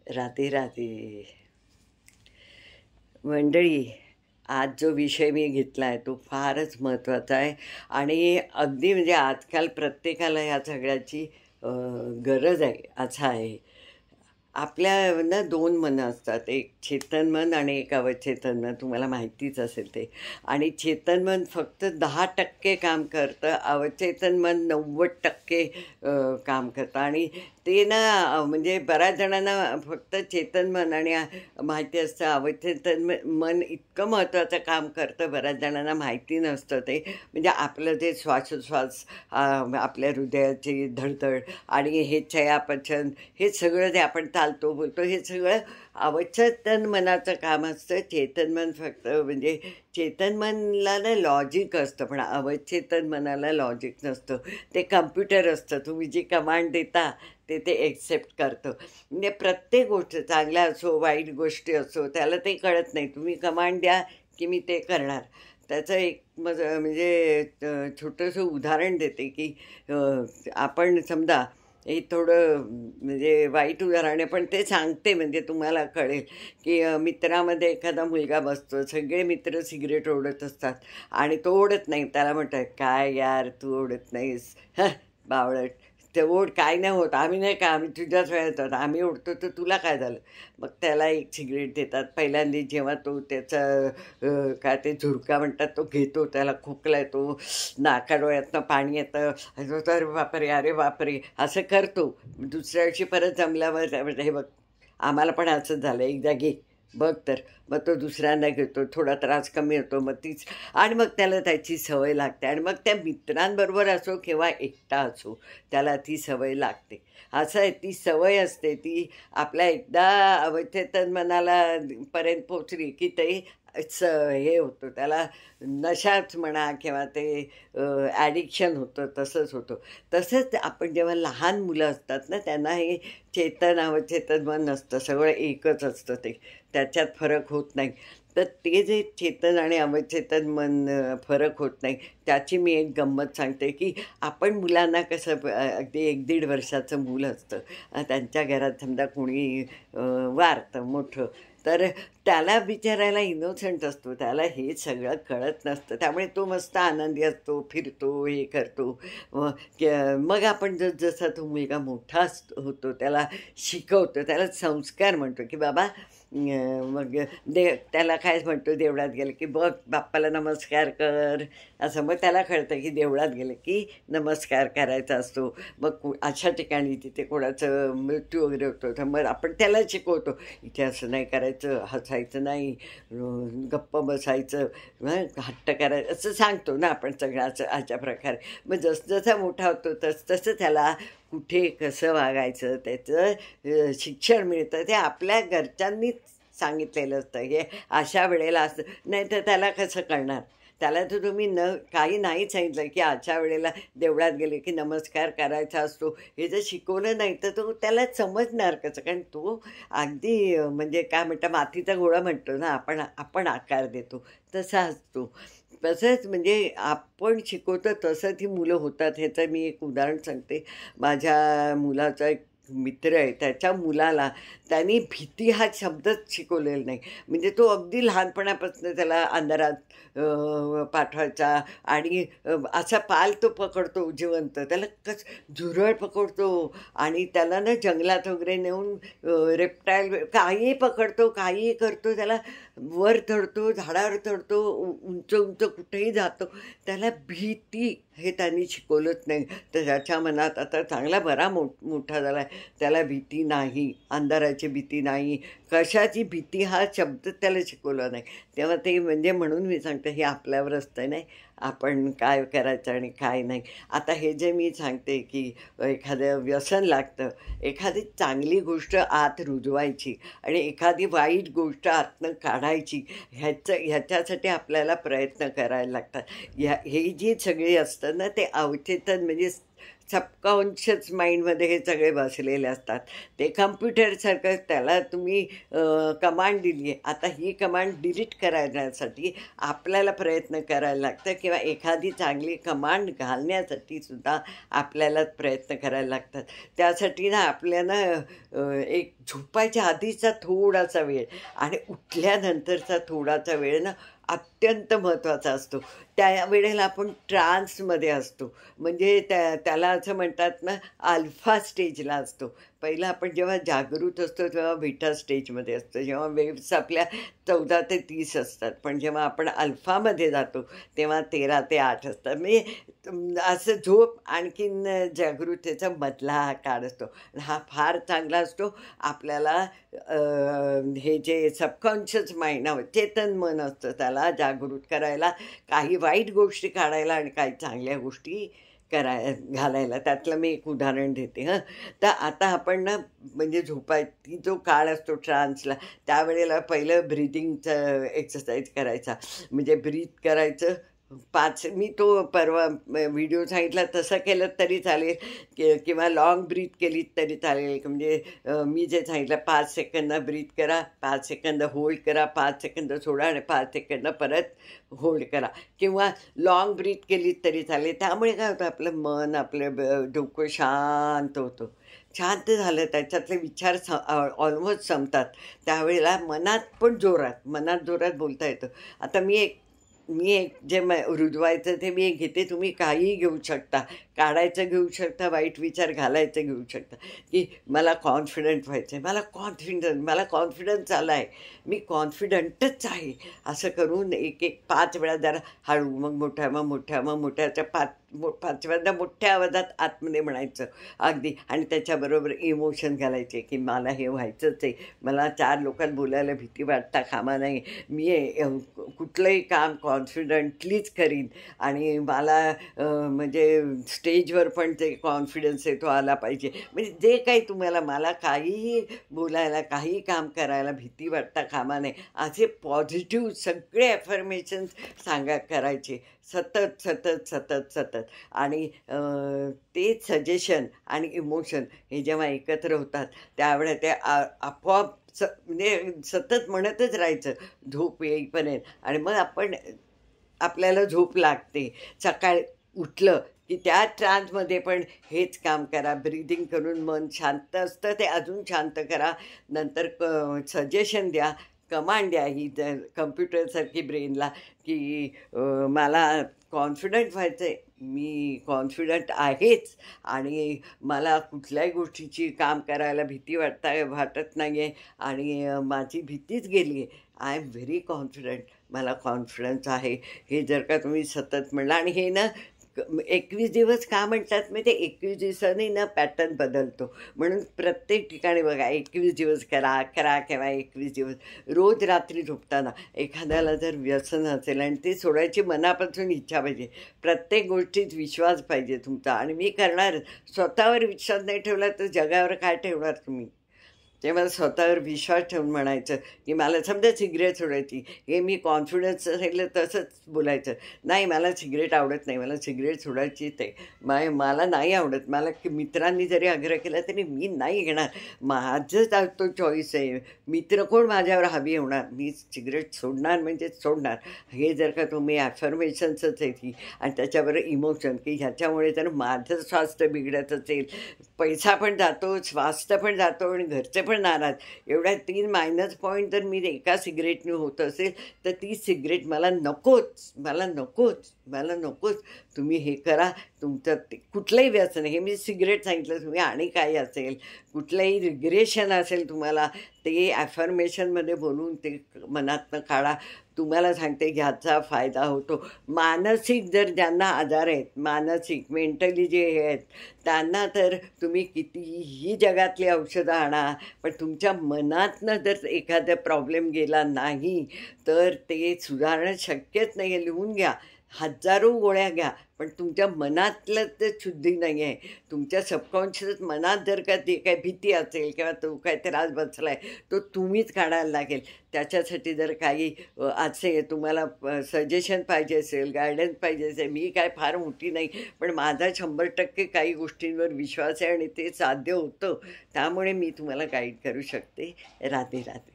राधे राधे मंडळी. आज जो विषय मी घेतला आहे तो फारच महत्त्वाचा आहे आणि अगदी म्हणजे आजकाल प्रत्येकाला ह्या सगळ्याची गरज आहे असा आहे. आपल्या ना दोन मनं असतात, एक चेतन मन आणि एक अवचेतन मन. तुम्हाला माहितीच असेल ते. आणि चेतन मन फक्त 10% काम करतं, अवचेतन मन 90% काम करतं. आणि ते ना म्हणजे बऱ्याच जणांना फक्त चेतन मन आणि माहिती असतं, अवचेतन मन इतकं महत्त्वाचं काम करतं, बऱ्याच जणांना माहिती नसतं ते. म्हणजे आपलं जे श्वासोच्छ्वास, आपल्या हृदयाची धडधड आणि हे चयापचन, हे सगळं जे आपण चालतो बोलतो हे सगळं अवचेतन मनाचं काम असतं. चेतन मन फक्त म्हणजे चेतन मनला ना लॉजिक असतं, पण अवचेतन मनाला लॉजिक नसतं. ते कम्प्युटर असतं, तुम्ही जी कमांड देता ते ते एक्सेप्ट करतं. म्हणजे प्रत्येक गोष्ट चांगल्या असो वाईट गोष्टी असो त्याला ते कळत नाही. तुम्ही कमांड द्या की मी ते करणार. त्याचं एक म्हणजे छोटंसं उदाहरण देते की आपण समजा, हे थोडं म्हणजे वाईट उदाहरण आहे पण ते सांगते म्हणजे तुम्हाला कळेल की मित्रामध्ये एखादा मुलगा बसतो, सगळे मित्र सिगरेट ओढत असतात आणि तो ओढत नाही. त्याला म्हणतात, काय यार तू ओढत नाहीस, बावळट, ते ओढ, काय नाही होत, आम्ही नाही का, आम्ही तुझ्याच वेळेत आम्ही ओढतो तर तुला काय झालं. मग त्याला एक सिगरेट देतात. पहिल्यांदा जेव्हा तो त्याचा काय ते झुरका म्हणतात तो घेतो, त्याला खोकला येतो, नाकाडोळ्यातनं पाणी येतं, तर बापरे अरे बापरे असं करतो. दुसऱ्या दिवशी परत जमल्यावर हे बघ, आम्हाला पण असंच झालं, एकदा घे बघ तर. मग तो दुसऱ्यांदा घेतो, थोडा त्रास कमी होतो, मग तीच. आणि मग त्याला त्याची सवय लागते आणि मग त्या मित्रांबरोबर असो किंवा एकटा असो त्याला ती सवय लागते. असं आहे, ती सवय असते ती आपल्या एकदा अवचेतन मनाला पर्यंत पोचली की ते हे होतं, त्याला नशाच म्हणा किंवा ते ॲडिक्शन होतं, तसंच होतं. तसंच आपण जेव्हा लहान मुलं असतात ना त्यांना हे चेतन अवचेतन मन नसतं, सगळं एकच असतं ते, त्याच्यात फरक होत नाही. तर ते जे चेतन आणि अवचेतन मन फरक होत नाही त्याची मी एक गंमत सांगते की आपण मुलांना कसं अगदी 1-1.5 वर्षाचं मूल असतं, त्यांच्या घरात समजा कोणी वारतं मोठं, तर त्याला बिचारायला इनोसंट असतो, त्याला हे सगळं कळत नसतं, त्यामुळे तो मस्त आनंदी असतो, फिरतो, हे करतो. मग आपण जसा तो मुलगा मोठा होतो त्याला शिकवतो, त्याला संस्कार म्हणतो की बाबा मग त्याला काय म्हणतो देवळात गेलं की बघ बाप्पाला नमस्कार कर, असं. मग त्याला कळतं की देवळात गेलं की नमस्कार करायचा असतो. मग अशा ठिकाणी तिथे कोणाचं मृत्यू वगैरे होतो तर मग आपण त्याला शिकवतो, इथे असं नाही करायचं, हसायचं नाही, गप्प बसायचं, हट्ट करायचं, असं सांगतो ना आपण सगळं असं अशा प्रकारे. मग जसजसा मोठा होतो तसं त्याला कुठे कसं वागायचं त्याचं शिक्षण मिळतं. ते आपल्या घरच्यांनीच सांगितलेलं असतं, हे अशा वेळेला असतं, नाही तर त्याला कसं कळणार. त्याला तर तुम्ही काही नाही सांगितलं की अशा वेळेला देवळात गेले की नमस्कार करायचा असतो, हे जर शिकवलं नाही तर तो त्याला समजणार कसं. कारण तो अगदी म्हणजे काय म्हणता, मातीचा गोळा म्हणतो ना आपण, आपण आकार देतो तसा असतो. तसंच म्हणजे आपण शिकवतो तसं ती मुलं होतात. ह्याचं मी एक उदाहरण सांगते. माझ्या मुलाचा एक मित्र आहे, त्याच्या मुलाला त्यांनी भीती हा शब्दच शिकवलेला नाही. म्हणजे तो अगदी लहानपणापासून त्याला अंधारात पाठवायचा आणि असा पाल तो पकडतो जिवंत, त्याला झुरळ पकडतो आणि त्याला ना जंगलात वगैरे नेऊन रेप्टाईल काहीही पकडतो, काहीही करतो, त्याला वर चढतो, झाडावर चढतो, उंच उंच कुठेही जातो. त्याला भीती हे त्यांनी शिकवलंच नाही. तर त्याच्या मनात आता चांगला बरा मोठा झाला आहे, त्याला भीती नाही, अंधाराची भीती नाही, कशाची भीती हा शब्द त्याला शिकवला नाही. तेव्हा ते म्हणजे म्हणून मी सांगते हे आपल्यावर असतं नाही, आपण काय करायचं आणि काय नाही. आता हे जे मी सांगते की एखादं व्यसन लागतं, एखादी चांगली गोष्ट आत रुजवायची आणि एखादी वाईट गोष्ट आतनं काढायची, ह्याच्यासाठी आपल्याला प्रयत्न करायला लागतात. हे जी सगळी असतं ना ते अवचेतन म्हणजे सबकॉन्शियस माइंडमध्ये हे सगळे बसलेले असतात. ते कम्प्युटरसारखं त्याला तुम्ही कमांड दिली आहे, आता ही कमांड डिलीट करण्यासाठी आपल्याला प्रयत्न करायला लागतं किंवा एखादी चांगली कमांड घालण्यासाठी सुद्धा आपल्यालाच प्रयत्न करायला लागतात. त्यासाठी ना आपल्याला एक झोपायच्या आधीचा थोडासा वेळ आणि उठल्यानंतरचा थोडासा वेळ ना अत्यंत महत्त्वाचा असतो. त्या वेळेला आपण ट्रान्समध्ये असतो. म्हणजे त्याला असं म्हणतात ना, अल्फा स्टेजला असतो. पहिलं आपण जेव्हा जागृत असतो तेव्हा बीटा स्टेजमध्ये असतो, जेव्हा वेव्स आपल्या 14 ते 30 असतात. पण जेव्हा आपण अल्फामध्ये जातो तेव्हा 13 ते 8 असतात. म्हणजे असं झोप आणखीन जागृतीचा मधला हा काळ असतो. हा फार चांगला असतो आपल्याला. हे जे सबकॉन्शियस माइंड चेतन मन असतं त्याला जागृत करायला, काही वाईट गोष्टी काढायला आणि काही चांगल्या गोष्टी घालायला. त्यातलं मी एक उदाहरण देते हं. तर आता आपण ना म्हणजे झोपायची जो काळ असतो ट्रान्सला, त्यावेळेला पहिलं ब्रिदिंगचं एक्सरसाइज करायचा. म्हणजे ब्रीथ करायचं 5. मी तो परवा व्हिडिओ सांगितला तसं केलं तरी चालेल किंवा लाँग ब्रीथ केली तरी चालेल. म्हणजे मी जे सांगितलं 5 सेकंद ब्रीथ करा, 5 सेकंद होल्ड करा, 5 सेकंद सोडा आणि 5 सेकंद परत होल्ड करा किंवा लाँग ब्रीथ केली तरी चालेल. त्यामुळे काय होतं, आपलं मन आपलं डोकं शांत होतं. शांत झालं त्याच्यातले विचार ऑलमोस्ट संपतात. त्यावेळेला मनात जोरात बोलता येतं. आता मी एक जे रुजवायचं ते मी एक घेते. तुम्ही काहीही घेऊ शकता, काढायचं घेऊ शकता, वाईट विचार घालायचं घेऊ शकता. की मला कॉन्फिडंट व्हायचं आहे, मला कॉन्फिडन्स आला आहे, मी कॉन्फिडंटच आहे, असं करून एक 5 वेळा जरा हळू, मग मोठ्याच्या 5व्यांदा मोठ्या आवाजात आतमध्ये म्हणायचं अगदी. आणि त्याच्याबरोबर इमोशन घालायचे की मला हे व्हायचंच आहे, मला 4 लोकांत बोलायला भीती वाटता कामा नाही, मी कुठलंही काम कॉन्फिडंटलीच करीन आणि मला म्हणजे स्टेजवर पण ते कॉन्फिडन्स आहे तो आला पाहिजे. म्हणजे जे काही तुम्हाला, मला काहीही बोलायला, काही काम करायला भीती वाटता कामा नये, असे पॉझिटिव्ह सगळे ॲफर्मेशन्स करायचे सतत सतत सतत सतत. आणि ते सजेशन आणि इमोशन हे जेव्हा एकत्र होतात त्यावेळेला ते आपोआप म्हणजे सतत म्हणतच राहायचं झोप येईपर्यंत. आणि मग आपल्याला झोप लागते. सकाळी उठलं की त्या ट्रान्समध्ये पण हेच काम करा. ब्रीदिंग करून मन शांत असतं ते अजून शांत करा. नंतर सजेशन द्या, कमांड द्या ही कम्प्युटरसारखी ब्रेनला की मला कॉन्फिडंट व्हायचं आहे, मी कॉन्फिडंट आहेच आणि मला कुठल्याही गोष्टीची काम करायला भीती वाटत नाही आहे आणि माझी भीतीच गेली आहे. आय एम व्हेरी कॉन्फिडंट, मला कॉन्फिडन्स आहे. हे जर का तुम्ही सतत म्हणलं आणि हे ना 21 दिवस का म्हणतात मी, ते 21 दिवसांनी ना पॅटर्न बदलतो. म्हणून प्रत्येक ठिकाणी बघा 21 दिवस करा किंवा 21 दिवस. रोज रात्री झोपताना एखाद्याला जर व्यसन असेल आणि ते सोडायची मनापासून इच्छा पाहिजे, प्रत्येक गोष्टीत विश्वास पाहिजे तुमचा. आणि मी करणार, स्वतःवर विश्वास नाही ठेवला तर जगावर काय ठेवणार तुम्ही. तेव्हा स्वतःवर विश्वास ठेवून म्हणायचं की मला समजा सिगरेट सोडायची, हे मी कॉन्फिडन्स असेल तसंच बोलायचं, नाही मला सिगरेट आवडत नाही, मला सिगरेट सोडायचीच आहे, मला नाही आवडत, मला मित्रांनी जरी आग्रह केला तरी मी नाही घेणार, माझंच तो चॉईस आहे, मित्र कोण माझ्यावर हवी होणार, मी सिगरेट सोडणार म्हणजे सोडणार. हे जर का तुम्ही ॲफर्मेशन्सच आहे ती आणि त्याच्याबरोबर इमोशन की ह्याच्यामुळे जर माझं स्वास्थ्य बिघडत असेल, पैसा पण जातो, स्वास्थ्य पण जातो आणि घरचे पण नाराज, एवढ्या 3 मायनस पॉईंट जर मी एका सिगरेटने होत असेल तर ती सिगरेट मला नकोच. तुम्ही हे करा, तुमचं कुठलंही व्यसन, हे मी सिगरेट सांगितलं, तुम्ही आणि काही असेल, कुठलंही रिग्रेशन असेल तुम्हाला, ते ॲफर्मेशनमध्ये बोलून ते मनातनं काढा. तुम्हाला सांगते ह्याचा फायदा होतो. मानसिक जर ज्यांना आजार आहेत, मानसिक मेंटली जे हे आहेत, त्यांना तर तुम्ही कितीही जगातली औषधं आणा, पण तुमच्या मनातनं जर एखादा प्रॉब्लेम गेला नाही तर ते सुधारणं शक्यच नाही आहे. लिहून घ्या, 1000 गोळ्या घ्या, पण तुमच्या मनातलं ते शुद्धी नाही आहे. तुमच्या सबकॉन्शियस मनात जर का ती काही भीती असेल किंवा तो काही त्रास बसला आहे, तो तुम्हीच काढायला लागेल. त्याच्यासाठी जर काही असे तुम्हाला सजेशन पाहिजे असेल, गायडन्स पाहिजे असेल, मी काय फार मोठी नाही, पण माझा 100% काही गोष्टींवर विश्वास आहे आणि ते साध्य होतं. त्यामुळे मी तुम्हाला गाईड करू शकते. राधे राधे.